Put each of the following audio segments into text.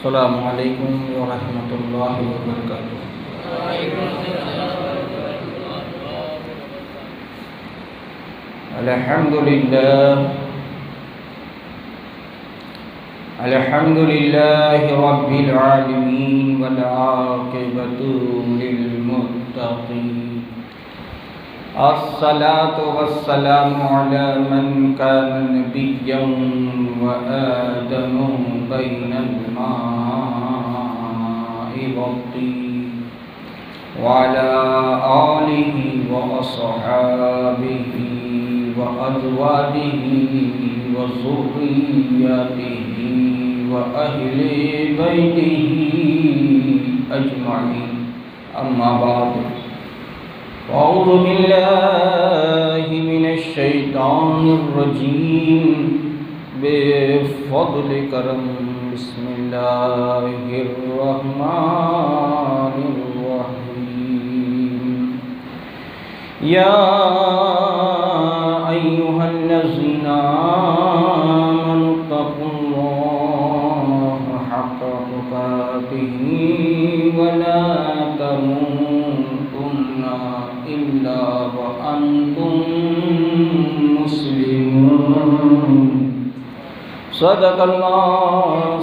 अस्सलामु अलैकुम व रहमतुल्लाहि व बरकातुहू। अल्हम्दुलिल्लाहि रब्बिल आलमीन वल आक़िबतु लिल मुत्तक़ीन। अस्सलातु वस्सलामु अला मन कान नबिय्यन व आदमु बैनल माइ वत्तीन व अला आलिहि व अस्हाबिहि व अज़वाजिहि व ज़ुर्रिय्यतिहि व अहले बैतिहि अजमईन। अम्मा बाद, अऊज़ु बिल्लाहि मिनश शैतानिर रजीम। बिफ़ज़्लि करम बिस्मिल्लाहिर रहमानिर रहीम। या अय्युहल्लज़ीना आमनु तक़ुल्लाहा हक़्क़ तुक़ातिही व ला तमूतुन्ना इल्ला व अंतुम मुस्लिमून।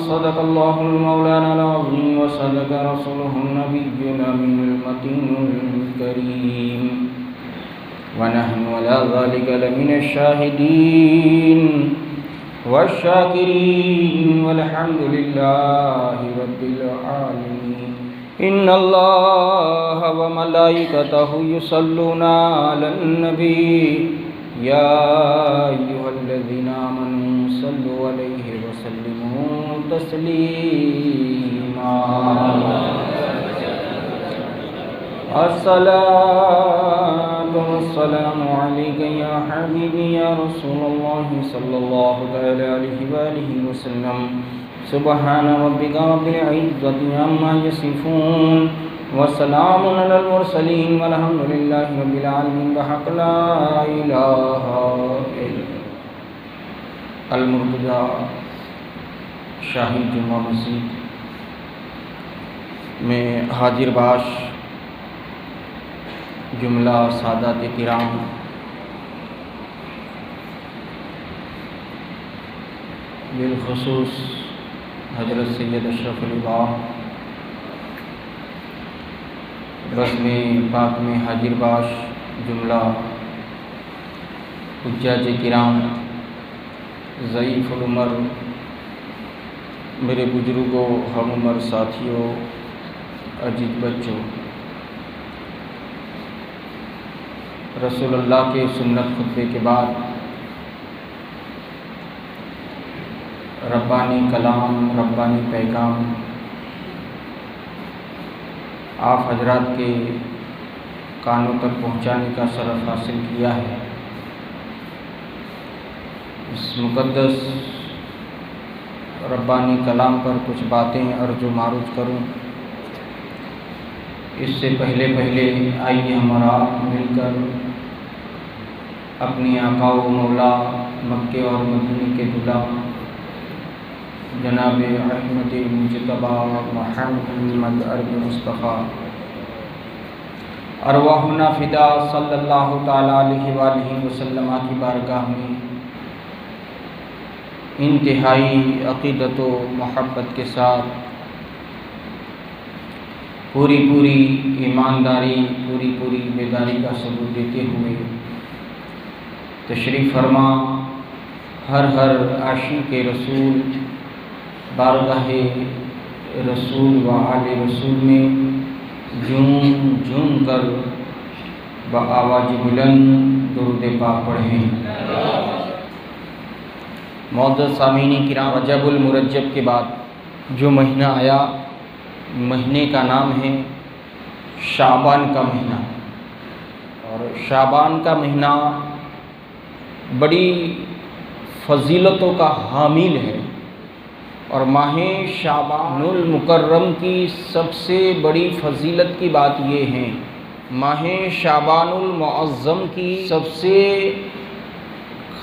सदक़ल्लाहुल मौलानाल अज़ीम व सदक़ रसूलुहुन नबियुल अमीनुल मतीनुल करीम व नहनु अला ज़ालिका लमिनश शाहिदीन वश्शाकिरीन वल्हम्दुलिल्लाहि रब्बिल आलमीन। इन्नल्लाहा व मलाइकतहु युसल्लूना अलन नबी या अय्युहल्लज़ीना आमनू सल्लु अलैहि व सल्लिमू तस्लीमा। अस्सलातु वस्सलामु अलैका या हबीबी या रसूलल्लाह सल्लल्लाहु तआला अलैहि व आलिहि वसल्लम। सुब्हान रब्बिका रब्बिल इज़्ज़ति अम्मा यसिफून व सलामुन अलल मुरसलीन वल्हम्दुलिल्लाहि रब्बिल आलमीन। बहक़ ला इलाहा इल्लल्लाह। अल-मुर्तज़ा शाही जुम्मा मस्जिद में हाजिर बाश जुमला सादात किराम, बिलखुसूस हज़रत सैयद अशरफ अल-उलमा, रस्म पाक में हाजिर बाश जुमला हुज्जाज किराम, ज़ईफ़ुल उमर, मेरे बुजुर्गों, हम उमर साथियों, अजीज बच्चों, रसूलुल्लाह के सुन्नत खुतबे के बाद रब्बानी कलाम, रब्बानी पैगाम आप हजरात के कानों तक पहुँचाने का शरफ़ हासिल किया है। इस मुक़द्दस रब्बानी कलाम पर कुछ बातें अर्ज़ व मारूज करूँ। इससे पहले आइए हम आप मिलकर अपनी आका व मौला मक्के और मदीने के दुल्हा जनाब अहमद मुज्तबा मोहम्मद अरबी मुस्तफ़ा अरवाहुना फ़िदा सल्लल्लाहु ताला अलैहि वसल्लम की बारगाह में इंतहाई अक़ीदत व मोहब्बत के साथ पूरी ईमानदारी, पूरी बेदारी का सबूत देते हुए तशरीफ़ फरमा हर आशिक़ रसूल बारगाहे रसूल व आले रसूल में झूम कर बआवाज़ बुलंद दुरूद पाक पढ़ें। मुअज़्ज़ज़ सामीनी किराम, रजबुल मुरज्जब के बाद जो महीना आया, महीने का नाम है शाबान का महीना। और शाबान का महीना बड़ी फ़जीलतों का हामिल है। और माह शाबानुल मुकर्रम की सबसे बड़ी फ़जीलत की बात ये है, माह शाबानुल मुअज़्ज़म की सबसे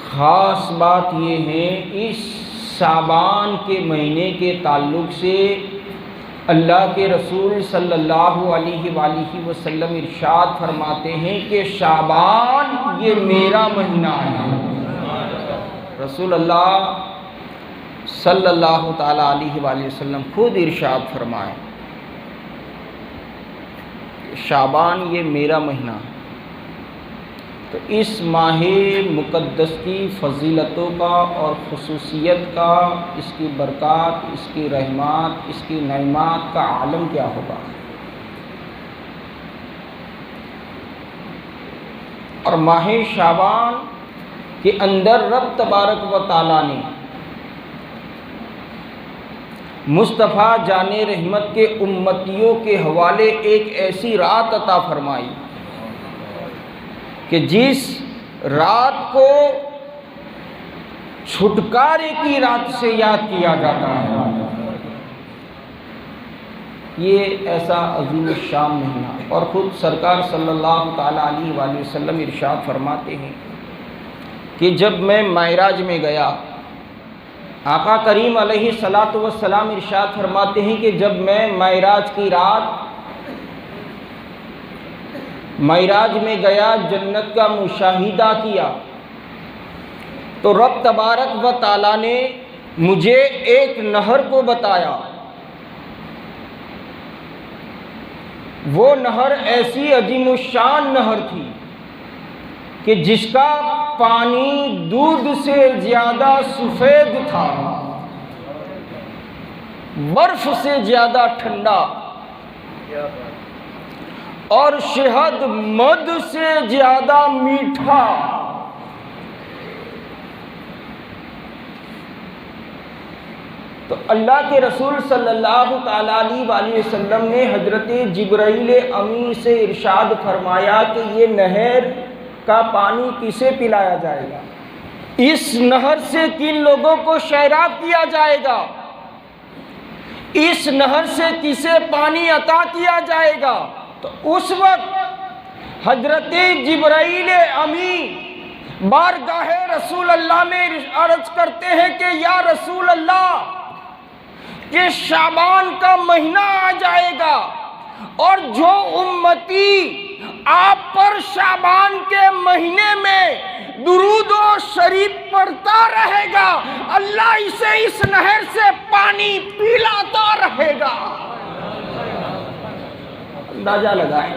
ख़ास बात ये है, इस शाबान के महीने के ताल्लुक़ से अल्लाह के रसूल सल्लल्लाहु अलैहि वसल्लम इरशाद फरमाते हैं कि शाबान ये मेरा महीना है। रसूल अल्लाह सल्लल्लाहु ताला अलैहि वसल्लम खुद इरशाद फरमाए शाबान ये मेरा महीना है। तो इस माह मुक़द्दस की फ़जीलतों का और ख़ुसूसियत का, इसकी बरक़ात, इसकी रहमत, इसकी नेमत का आलम क्या होगा। और माह शाबान के अंदर रब तबारक व तआला ने मुस्तफ़ा जाने रहमत के उम्मतियों के हवाले एक ऐसी रात अता फरमाई कि जिस रात को छुटकारे की रात से याद किया जाता है। ये ऐसा अज़ीम शान महीना, और ख़ुद सरकार सल्लल्लाहु ताला अलैहि वसल्लम इरशाद फरमाते हैं कि जब मैं मायराज में गया, आका करीम अलैहि सलातो व सलाम इरशाद फरमाते हैं कि जब मैं मायराज की रात मायराज में गया, जन्नत का मुशाहिदा किया, तो रब तबारक व ताला ने मुझे एक नहर को बताया। वो नहर ऐसी अजीमुशान नहर थी कि जिसका पानी दूध से ज़्यादा सफ़ेद था, बर्फ़ से ज़्यादा ठंडा, और शहद मध से ज़्यादा मीठा। तो अल्लाह के रसूल सल्लल्लाहु ताला अलैहि वसल्लम ने हज़रत जिब्राईल अमीन से इरशाद फरमाया कि ये नहर का पानी किसे पिलाया जाएगा, इस नहर से किन लोगों को शराब किया जाएगा, इस नहर से किसे पानी अता किया जाएगा। तो उस वक्त हजरत जिब्राईल अमीन बारगाह रसूल अल्लाह में अर्ज करते हैं कि या रसूल अल्लाह, कि शाबान का महीना आ जाएगा और जो उम्मती आप पर शाबान के महीने में दुरूद और शरीफ पढ़ता रहेगा, अल्लाह इसे इस नहर से पानी पिलाता रहेगा। अंदाजा लगाएं।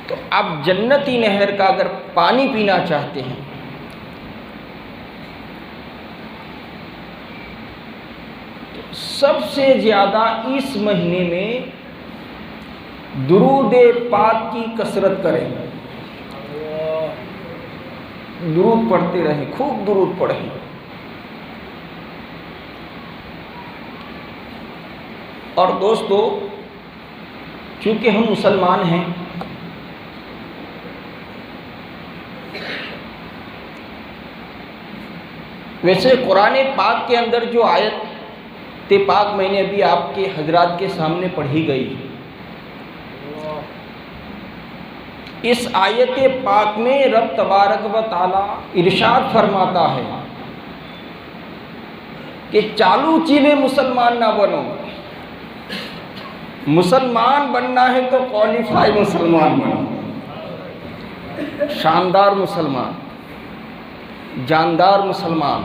तो आप जन्नती नहर का अगर पानी पीना चाहते हैं तो सबसे ज़्यादा इस महीने में दुरूद पाक की कसरत करें, दुरूद पढ़ते रहें, खूब दुरूद पढ़ें। और दोस्तों, चूँकि हम मुसलमान हैं, वैसे कुरान पाक के अंदर जो आयत पाक मैंने अभी आपके हजरात के सामने पढ़ी गई, इस आयत पाक में रब तबारक व ताला इरशाद फरमाता है कि चालू चीले मुसलमान ना बनो, मुसलमान बनना है तो क्वालिफाई मुसलमान बनो, शानदार मुसलमान, जानदार मुसलमान।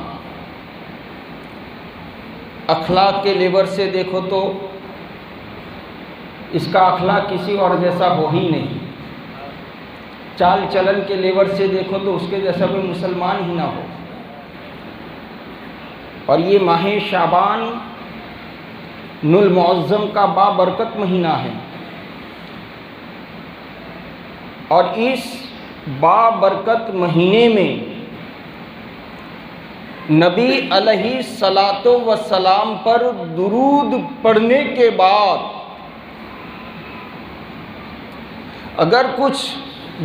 अखलाक के लेवर से देखो तो इसका अखलाक किसी और जैसा हो ही नहीं, चाल चलन के लेवर से देखो तो उसके जैसा कोई मुसलमान ही ना हो। और ये माह शाबान नुल मुअज़्ज़म का बाबरकत महीना है, और इस बाबरकत महीने में नबी अलैहि सलातो व सलाम पर दुरूद पढ़ने के बाद अगर कुछ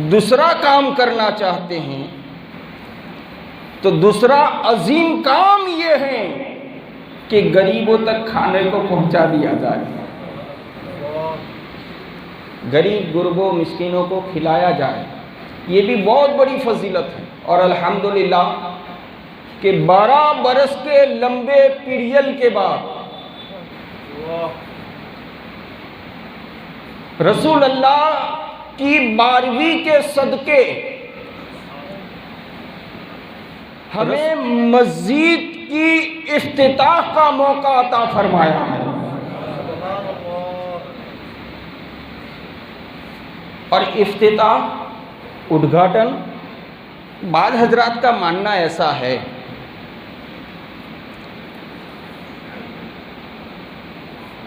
दूसरा काम करना चाहते हैं तो दूसरा अजीम काम ये है कि गरीबों तक खाने को पहुंचा दिया जाए, गरीब गुरबों मिस्कीनों को खिलाया जाए। ये भी बहुत बड़ी फजीलत है। और अल्हम्दुलिल्लाह कि 12 बरस के लंबे पीरियड के बाद रसूल अल्लाह की 12वीं के सदके हमें मस्जिद की इफ्तिताह का मौका अता फरमाया है। और इफ्तिताह उद्घाटन, बाद हजरात का मानना ऐसा है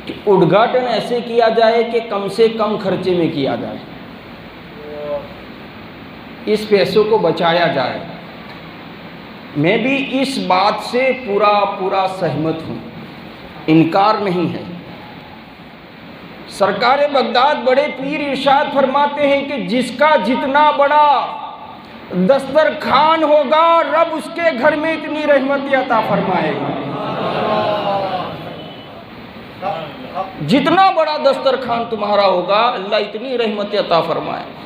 कि उद्घाटन ऐसे किया जाए कि कम से कम खर्चे में किया जाए, इस पैसों को बचाया जाए। मैं भी इस बात से पूरा सहमत हूँ, इनकार नहीं है। सरकार बगदाद बड़े पीर इरशाद फरमाते हैं कि जिसका जितना बड़ा दस्तरखान होगा रब उसके घर में इतनी रहमत अता फरमाएगा। जितना बड़ा दस्तरखान तुम्हारा होगा अल्लाह इतनी रहमत अता फरमाएगा।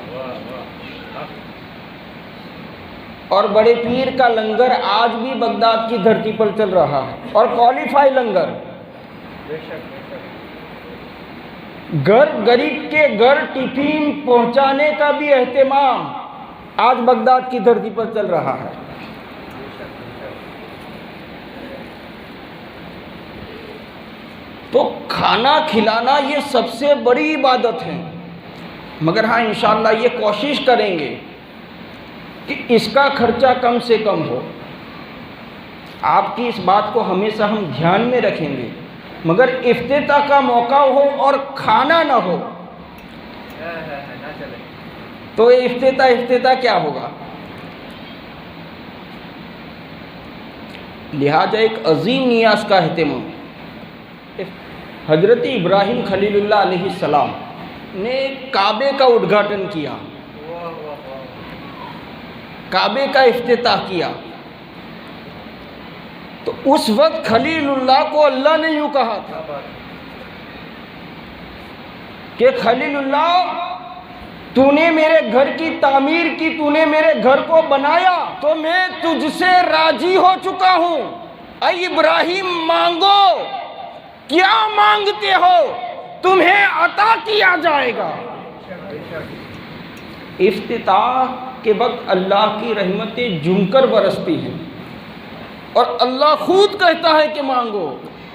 और बड़े पीर का लंगर आज भी बगदाद की धरती पर चल रहा है और क्वालिफाई लंगर। घर गरीब के घर टिफिन पहुंचाने का भी एहतमाम आज बगदाद की धरती पर चल रहा है। तो खाना खिलाना ये सबसे बड़ी इबादत है, मगर हाँ इंशाअल्लाह ये कोशिश करेंगे कि इसका खर्चा कम से कम हो। आपकी इस बात को हमेशा हम ध्यान में रखेंगे, मगर इफ्तिताह का मौका हो और खाना ना हो तो ये इफ्तिताह क्या होगा। लिहाजा एक अजीम नियाज का एहतमाम हजरत इब्राहिम खलीलुल्लाह अलैहिस्सलाम ने काबे का उद्घाटन किया, काबे का इफ्तिताह किया। तो उस वक्त खलीलुल्लाह को अल्लाह ने यूं कहा था कि खलीलुल्लाह तूने मेरे घर की तामीर की, तूने मेरे घर को बनाया तो मैं तुझसे राजी हो चुका हूं। ऐ इब्राहिम मांगो, क्या मांगते हो तुम्हें अता किया जाएगा। इफ्तिताह के वक्त अल्लाह की रहमतें जमकर बरसती हैं और अल्लाह खुद कहता है कि मांगो।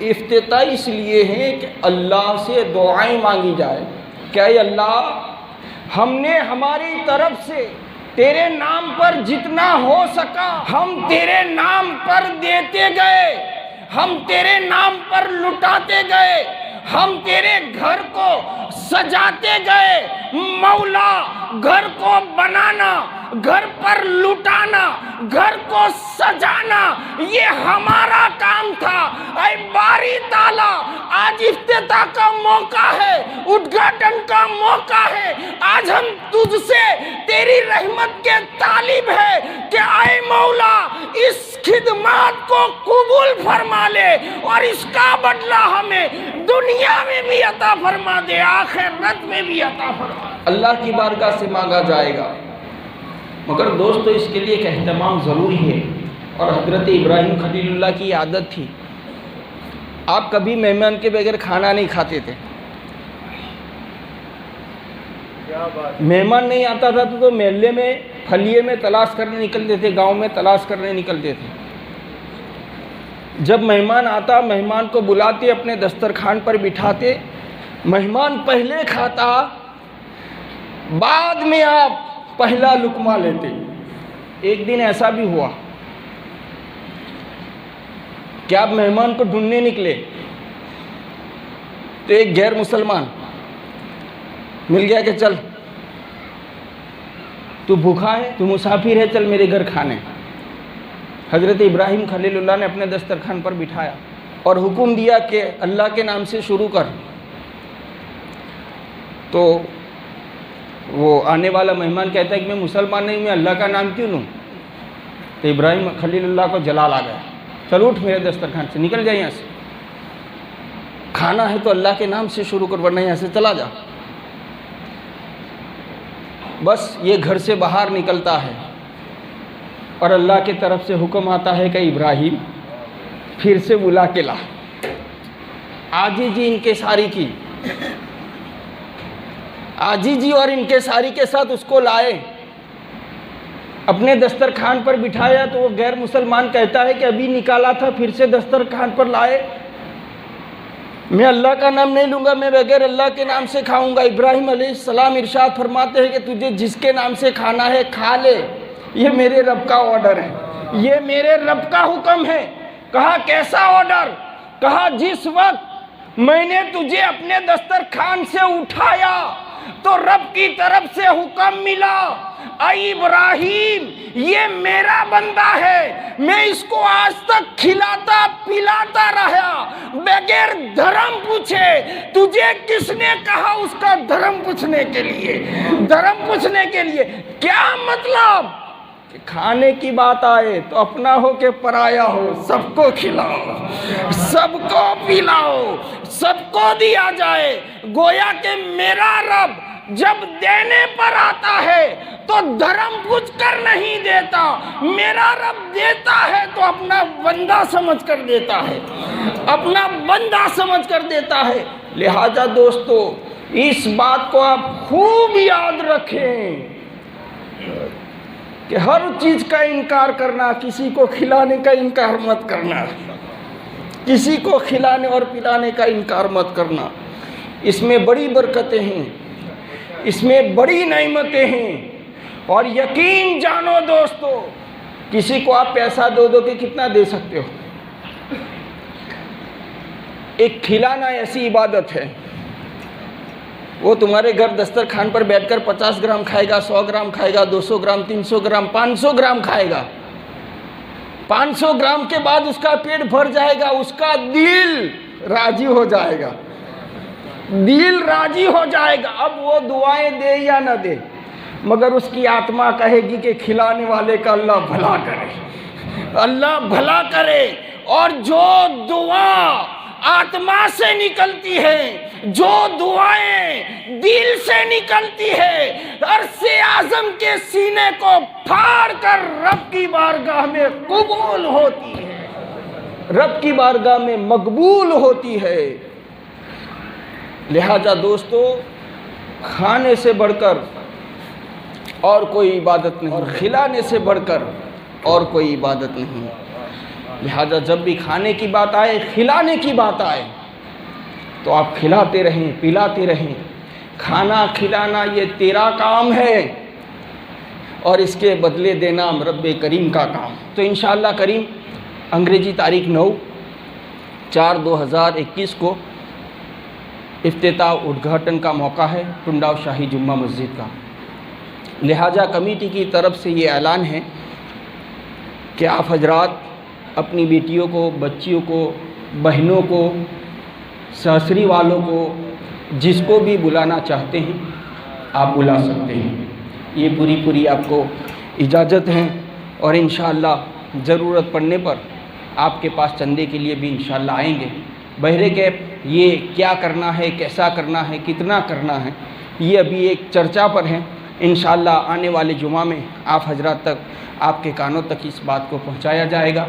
इफ्तिताह इसलिए है कि अल्लाह से दुआएं मांगी जाए। क्या अल्लाह हमने हमारी तरफ से तेरे नाम पर जितना हो सका हम तेरे नाम पर देते गए, हम तेरे नाम पर लुटाते गए, हम तेरे घर को सजाते गए। मौला घर को बनाना, घर पर लुटाना, घर को सजाना ये हमारा काम था। ऐ बारी ताला आज इफ्तिताह का मौका है, उद्घाटन का मौका है। आज हम तुझसे तेरी रहमत के तालिब है कि ऐ मौला इस खिदमत को कबूल फरमा ले और इसका बदला हमें दुनिया में भी अता फरमा दे, आखिरत में भी अता फरमा। अल्लाह की बारगाह से मांगा जाएगा, मगर दोस्तों इसके लिए एक एहतमाम ज़रूरी है। और हज़रत इब्राहिम खलीलुल्लाह की आदत थी, आप कभी मेहमान के बगैर खाना नहीं खाते थे। मेहमान नहीं आता था तो मेले में फलिए में तलाश करने निकलते थे, गांव में तलाश करने निकलते थे। जब मेहमान आता मेहमान को बुलाते, अपने दस्तरखान पर बिठाते, मेहमान पहले खाता, बाद में आप पहला लुकमा लेते। एक दिन ऐसा भी हुआ कि आप मेहमान को ढूंढने निकले तो एक गैर मुसलमान मिल गया कि चल तू भूखा है, तू मुसाफिर है, चल मेरे घर खाने। हज़रत इब्राहिम खलीलुल्लाह ने अपने दस्तरखान पर बिठाया और हुक्म दिया कि अल्लाह के नाम से शुरू कर। तो वो आने वाला मेहमान कहता है कि मैं मुसलमान नहीं, मैं अल्लाह का नाम क्यों लूँ। तो इब्राहिम खलीलुल्लाह को जलाल आ गया, चल उठ मेरे दस्तरखान से, निकल जाए यहाँ से। खाना है तो अल्लाह के नाम से शुरू कर, वरना यहाँ से चला जा। बस ये घर से बाहर निकलता है और अल्लाह की तरफ से हुक्म आता है कि इब्राहिम फिर से बुला के ला। आजीजी इनकिसारी की, आजीजी और इनकिसारी के साथ उसको लाए, अपने दस्तरखान पर बिठाया तो वो गैर मुसलमान कहता है कि अभी निकाला था, फिर से दस्तरखान पर लाए। मैं अल्लाह का नाम नहीं लूँगा, मैं बगैर अल्लाह के नाम से खाऊंगा। इब्राहिम अलैहिस्सलाम इरशाद फरमाते हैं कि तुझे जिसके नाम से खाना है खा ले, ये मेरे रब का ऑर्डर है, ये मेरे रब का हुक्म है। कहा कैसा ऑर्डर? कहा जिस वक्त मैंने तुझे अपने दस्तरखान से उठाया तो रब की तरफ से हुक्म मिला, आई इब्राहिम ये मेरा बंदा है, मैं इसको आज तक खिलाता पिलाता रहा बगैर धर्म पूछे। तुझे किसने कहा उसका धर्म पूछने के लिए? धर्म पूछने के लिए क्या मतलब? कि खाने की बात आए तो अपना हो के पराया हो, सबको खिलाओ, सबको पिलाओ, सबको दिया जाए। गोया के मेरा रब जब देने पर आता है तो धर्म पूछ कर नहीं देता, मेरा रब देता है तो अपना बंदा समझ कर देता है, अपना बंदा समझ कर देता है। लिहाजा दोस्तों इस बात को आप खूब याद रखें कि हर चीज का इनकार करना, किसी को खिलाने का इनकार मत करना, किसी को खिलाने और पिलाने का इनकार मत करना। इसमें बड़ी बरकतें हैं, इसमें बड़ी नेमतें हैं। और यकीन जानो दोस्तों, किसी को आप पैसा दो दो के कितना दे सकते हो? एक खिलाना ऐसी इबादत है, वो तुम्हारे घर दस्तरखान पर बैठकर 50 ग्राम खाएगा, 100 ग्राम खाएगा, 200 ग्राम, 300 ग्राम, 500 ग्राम खाएगा। 500 ग्राम के बाद उसका पेट भर जाएगा, उसका दिल राजी हो जाएगा, दिल राजी हो जाएगा। अब वो दुआएं दे या न दे, मगर उसकी आत्मा कहेगी कि खिलाने वाले का अल्लाह भला करे, अल्लाह भला करे। और जो दुआ आत्मा से निकलती है, जो दुआएं दिल से निकलती है, अरसे आज़म के सीने को फाड़ कर रब की बारगाह में कबूल होती है, रब की बारगाह में मकबूल होती है। लिहाजा दोस्तों खाने से बढ़कर और कोई इबादत नहीं, और खिलाने से बढ़कर और कोई इबादत नहीं। लिहाजा जब भी खाने की बात आए, खिलाने की बात आए, तो आप खिलाते रहें, पिलाते रहें। खाना खिलाना ये तेरा काम है और इसके बदले देना रब्बे करीम का काम। तो इंशाअल्लाह करीम अंग्रेजी तारीख 9/4/2021 को इफ्तिताह उद्घाटन का मौका है टुंडाव शाही जुम्मा मस्जिद का। लिहाजा कमेटी की तरफ से ये ऐलान है कि आप हजरात अपनी बेटियों को, बच्चियों को, बहनों को, ससुरी वालों को, जिसको भी बुलाना चाहते हैं आप बुला सकते हैं। ये पूरी आपको इजाज़त है और इंशाअल्लाह ज़रूरत पड़ने पर आपके पास चंदे के लिए भी इंशाअल्लाह आएंगे। बहरे के ये क्या करना है, कैसा करना है, कितना करना है, ये अभी एक चर्चा पर है। इंशाअल्लाह आने वाले जुमा में आप हजरात तक, आपके कानों तक इस बात को पहुंचाया जाएगा।